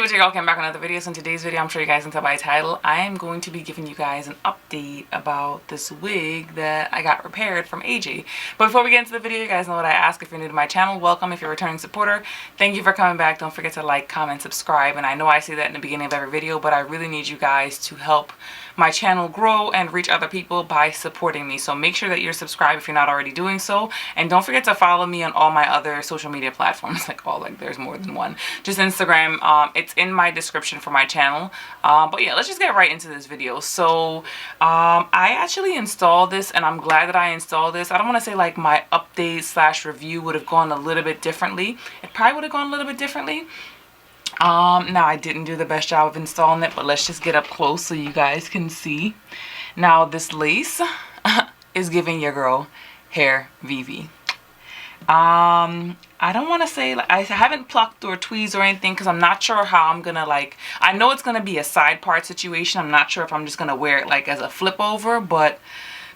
what's your girl? Came back with another video. So in today's video, I'm sure you guys can tell by the title, I am going to be giving you guys an update about this wig that I got repaired from AJ. But before we get into the video, you guys know what I ask. If you're new to my channel, welcome. If you're a returning supporter, thank you for coming back. Don't forget to like, comment, subscribe. And I know I say that in the beginning of every video, but I really need you guys to help my channel grow and reach other people by supporting me. So make sure that you're subscribed if you're not already doing so. And don't forget to follow me on all my other social media platforms. There's more than one. Just Instagram. It's in my description for my channel. But yeah, let's just get right into this video. So I actually installed this, and I'm glad that I installed this. I don't want to say like my update slash review would have gone a little bit differently. It probably would have gone a little bit differently. Now I didn't do the best job of installing it, but let's just get up close so you guys can see. Now this lace is giving your girl hair VV. I don't want to say, like, I haven't plucked or tweezed or anything because I'm not sure how I'm gonna, like, I know it's gonna be a side part situation. I'm not sure if I'm just gonna wear it like as a flip over, but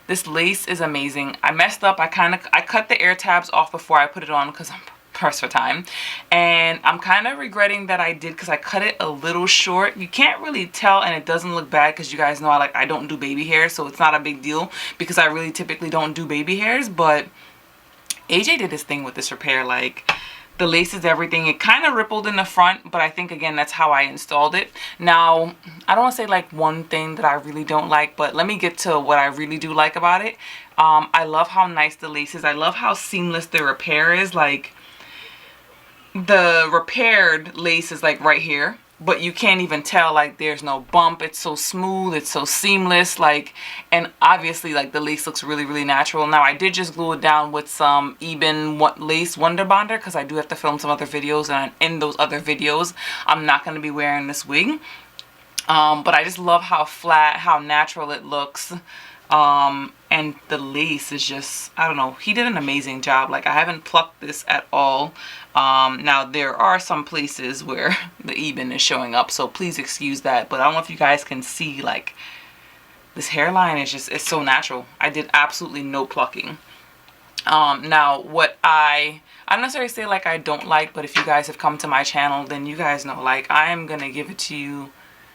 this lace is amazing. I messed up. I cut the air tabs off before I put it on because I'm pressed for time, and I'm kind of regretting that I did because I cut it a little short. You can't really tell, and it doesn't look bad because you guys know I don't do baby hair, so it's not a big deal because I really typically don't do baby hairs. But AJ did his thing with this repair. Like, the lace is everything. It kind of rippled in the front, but I think again that's how I installed it. Now I don't want to say like one thing that I really don't like, but let me get to what I really do like about it. I love how nice the lace is. I love how seamless the repair is. Like, the repaired lace is like right here, but you can't even tell, like, there's no bump. It's so smooth, it's so seamless, like, and obviously like the lace looks really, really natural. Now I did just glue it down with some Eben lace Wonder Bonder because I do have to film some other videos, and in those other videos I'm not going to be wearing this wig. But I just love how flat, how natural it looks. And the lace is just, I don't know, he did an amazing job. Like, I haven't plucked this at all. Now there are some places where the Eben is showing up, so please excuse that, but I don't know if you guys can see, like, this hairline is just, it's so natural. I did absolutely no plucking. Now what I don't necessarily say like I don't like, but if you guys have come to my channel, then you guys know, like, I am gonna give it to you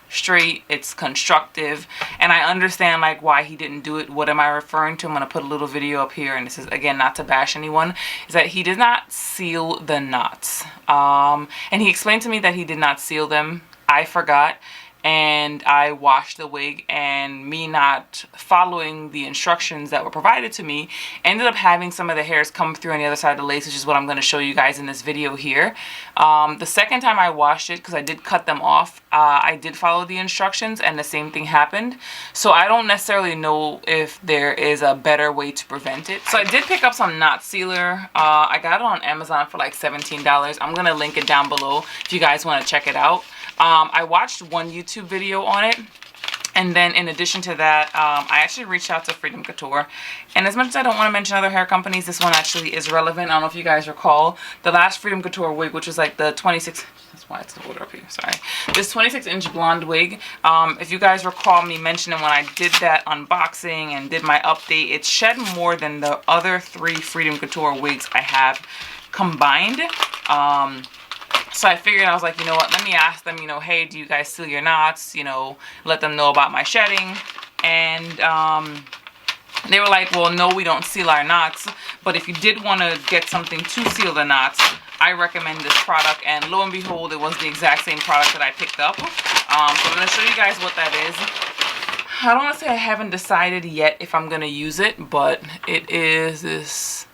straight. It's constructive, and I understand like why he didn't do it. What am I referring to? I'm gonna put a little video up here, and this is again not to bash anyone, is that he did not seal the knots. And he explained to me that he did not seal them. I forgot, and I washed the wig, and me not following the instructions that were provided to me ended up having some of the hairs come through on the other side of the lace, which is what I'm going to show you guys in this video here. The second time I washed it, because I did cut them off, I did follow the instructions, and the same thing happened. So I don't necessarily know if there is a better way to prevent it. So I did pick up some knot sealer. I got it on Amazon for like $17. I'm going to link it down below if you guys want to check it out. I watched one YouTube video on it, and then in addition to that, I actually reached out to Freedom Couture, and as much as I don't want to mention other hair companies, this one actually is relevant. I don't know if you guys recall the last Freedom Couture wig, which was like the 26, that's why it's the order up here, sorry, this 26-inch blonde wig. If you guys recall me mentioning when I did that unboxing and did my update, it shed more than the other 3 Freedom Couture wigs I have combined. So I figured, I was like, you know what, let me ask them, you know, hey, do you guys seal your knots? You know, let them know about my shedding. And they were like, well, no, we don't seal our knots, but if you did want to get something to seal the knots, I recommend this product. And lo and behold, it was the exact same product that I picked up. So I'm going to show you guys what that is. I don't want to say I haven't decided yet if I'm going to use it, but it is this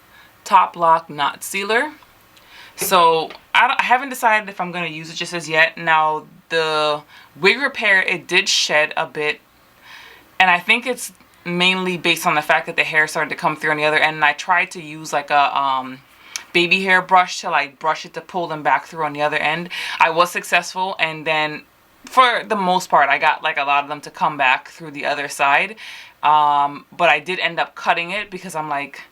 Top Lock Knot Sealer. So I haven't decided if I'm going to use it just as yet. Now the wig repair, it did shed a bit, and I think it's mainly based on the fact that the hair started to come through on the other end, and I tried to use like a baby hair brush to like brush it to pull them back through on the other end. I was successful, and then for the most part I got like a lot of them to come back through the other side. But I did end up cutting it because I'm like,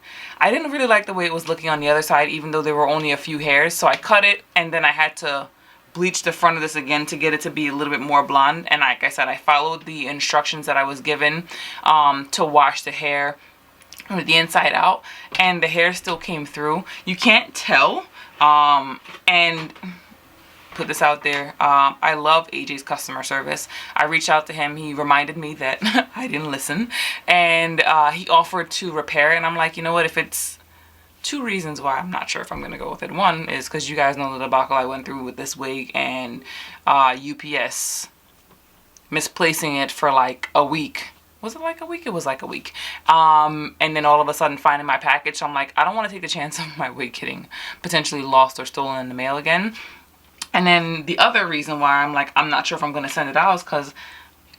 I didn't really like the way it was looking on the other side, even though there were only a few hairs. So I cut it, and then I had to bleach the front of this again to get it to be a little bit more blonde. And like I said, I followed the instructions that I was given to wash the hair from the inside out, and the hair still came through. You can't tell, and put this out there. I love AJ's customer service. I reached out to him. He reminded me that I didn't listen, and he offered to repair it. And I'm like, you know what, if it's two reasons why I'm not sure if I'm gonna go with it. One is because you guys know the debacle I went through with this wig, and UPS misplacing it for like a week. Was it like a week? It was like a week. And then all of a sudden finding my package. So I'm like, I don't want to take the chance of my wig getting potentially lost or stolen in the mail again. And then the other reason why I'm like, I'm not sure if I'm going to send it out is because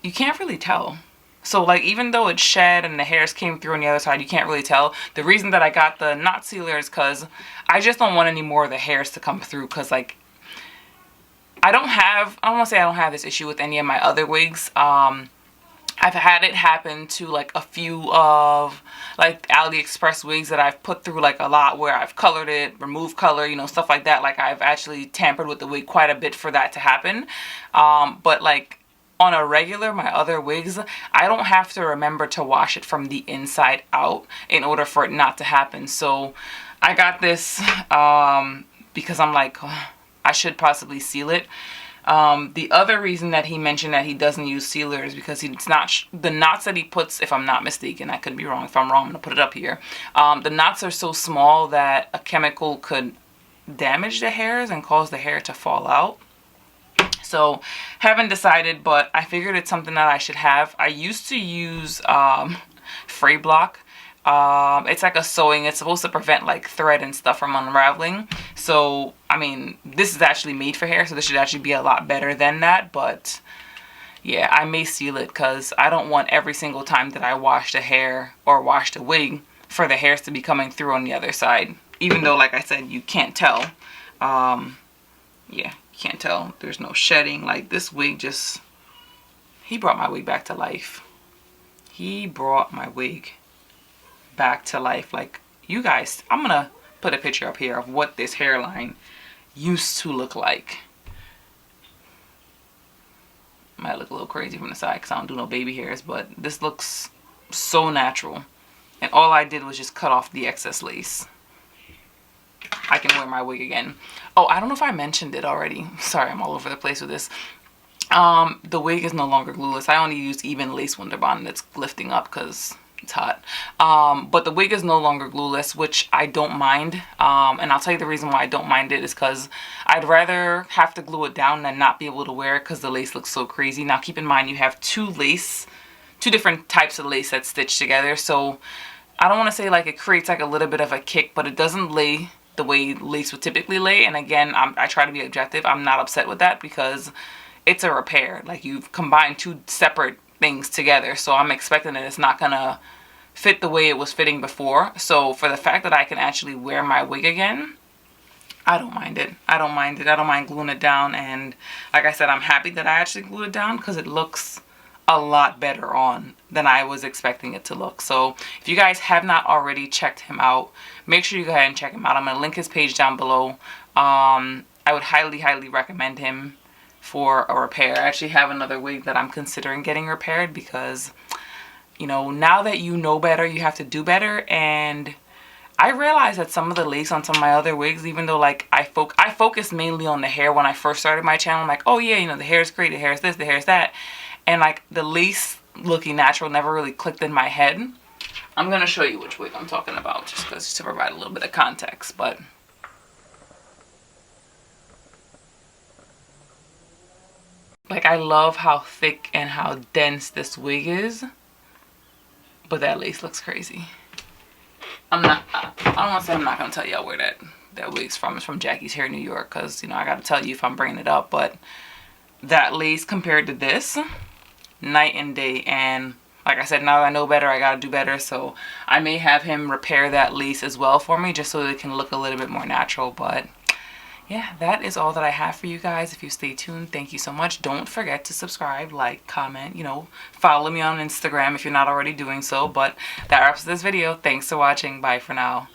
you can't really tell. So like, even though it's shed and the hairs came through on the other side, you can't really tell. The reason that I got the knot sealer is because I just don't want any more of the hairs to come through, because like, I don't want to say I don't have this issue with any of my other wigs. I've had it happen to like a few of like AliExpress wigs that I've put through like a lot, where I've colored it, removed color, you know, stuff like that. Like I've actually tampered with the wig quite a bit for that to happen. But like, on a regular, my other wigs, I don't have to remember to wash it from the inside out in order for it not to happen. So I got this because I'm like, oh, I should possibly seal it. The other reason that he mentioned that he doesn't use sealer is because it's not the knots that he puts, if I'm not mistaken, I could be wrong. If I'm wrong, I'm gonna put it up here. The knots are so small that a chemical could damage the hairs and cause the hair to fall out. So haven't decided, but I figured it's something that I should have. I used to use Fray Block. It's like a sewing. It's supposed to prevent like thread and stuff from unraveling. So I mean, this is actually made for hair, so this should actually be a lot better than that. But yeah, I may seal it because I don't want every single time that I wash the hair or wash the wig for the hairs to be coming through on the other side. Even though, like I said, you can't tell. Yeah, you can't tell. There's no shedding. Like this wig just, he brought my wig back to life. He brought my wig back to life. Like, you guys, I'm gonna put a picture up here of what this hairline used to look like. Might look a little crazy from the side because I don't do no baby hairs, but this looks so natural. And all I did was just cut off the excess lace. I can wear my wig again. Oh, I don't know if I mentioned it already. Sorry, I'm all over the place with this. The wig is no longer glueless. I only use even lace Wonderbond that's lifting up because it's hot. But the wig is no longer glueless, which I don't mind. And I'll tell you the reason why I don't mind it is because I'd rather have to glue it down than not be able to wear it because the lace looks so crazy. Now keep in mind, you have two different types of lace that's stitched together. So I don't want to say like it creates like a little bit of a kick, but it doesn't lay the way lace would typically lay. And again, I try to be objective. I'm not upset with that because it's a repair. Like, you've combined two separate things together, so I'm expecting that it's not gonna fit the way it was fitting before. So for the fact that I can actually wear my wig again, I don't mind it. I don't mind it. I don't mind gluing it down. And like I said, I'm happy that I actually glued it down because it looks a lot better on than I was expecting it to look. So if you guys have not already checked him out, make sure you go ahead and check him out. I'm gonna link his page down below. I would highly recommend him for a repair. I actually have another wig that I'm considering getting repaired because, you know, now that you know better, you have to do better. And I realized that some of the lace on some of my other wigs, even though like I focused mainly on the hair when I first started my channel. I'm like, oh yeah, you know, the hair is great, the hair is this, the hair is that. And like the lace looking natural never really clicked in my head. I'm going to show you which wig I'm talking about just to provide a little bit of context. But like, I love how thick and how dense this wig is, but that lace looks crazy. I don't want to say I'm not going to tell y'all where that wig's from. It's from Jackie's Hair, New York, because, you know, I got to tell you if I'm bringing it up. But that lace compared to this, night and day. And like I said, now that I know better, I got to do better. So I may have him repair that lace as well for me, just so it can look a little bit more natural. But yeah, that is all that I have for you guys. If you stay tuned, thank you so much. Don't forget to subscribe, like, comment, you know, follow me on Instagram if you're not already doing so. But that wraps up this video. Thanks for watching. Bye for now.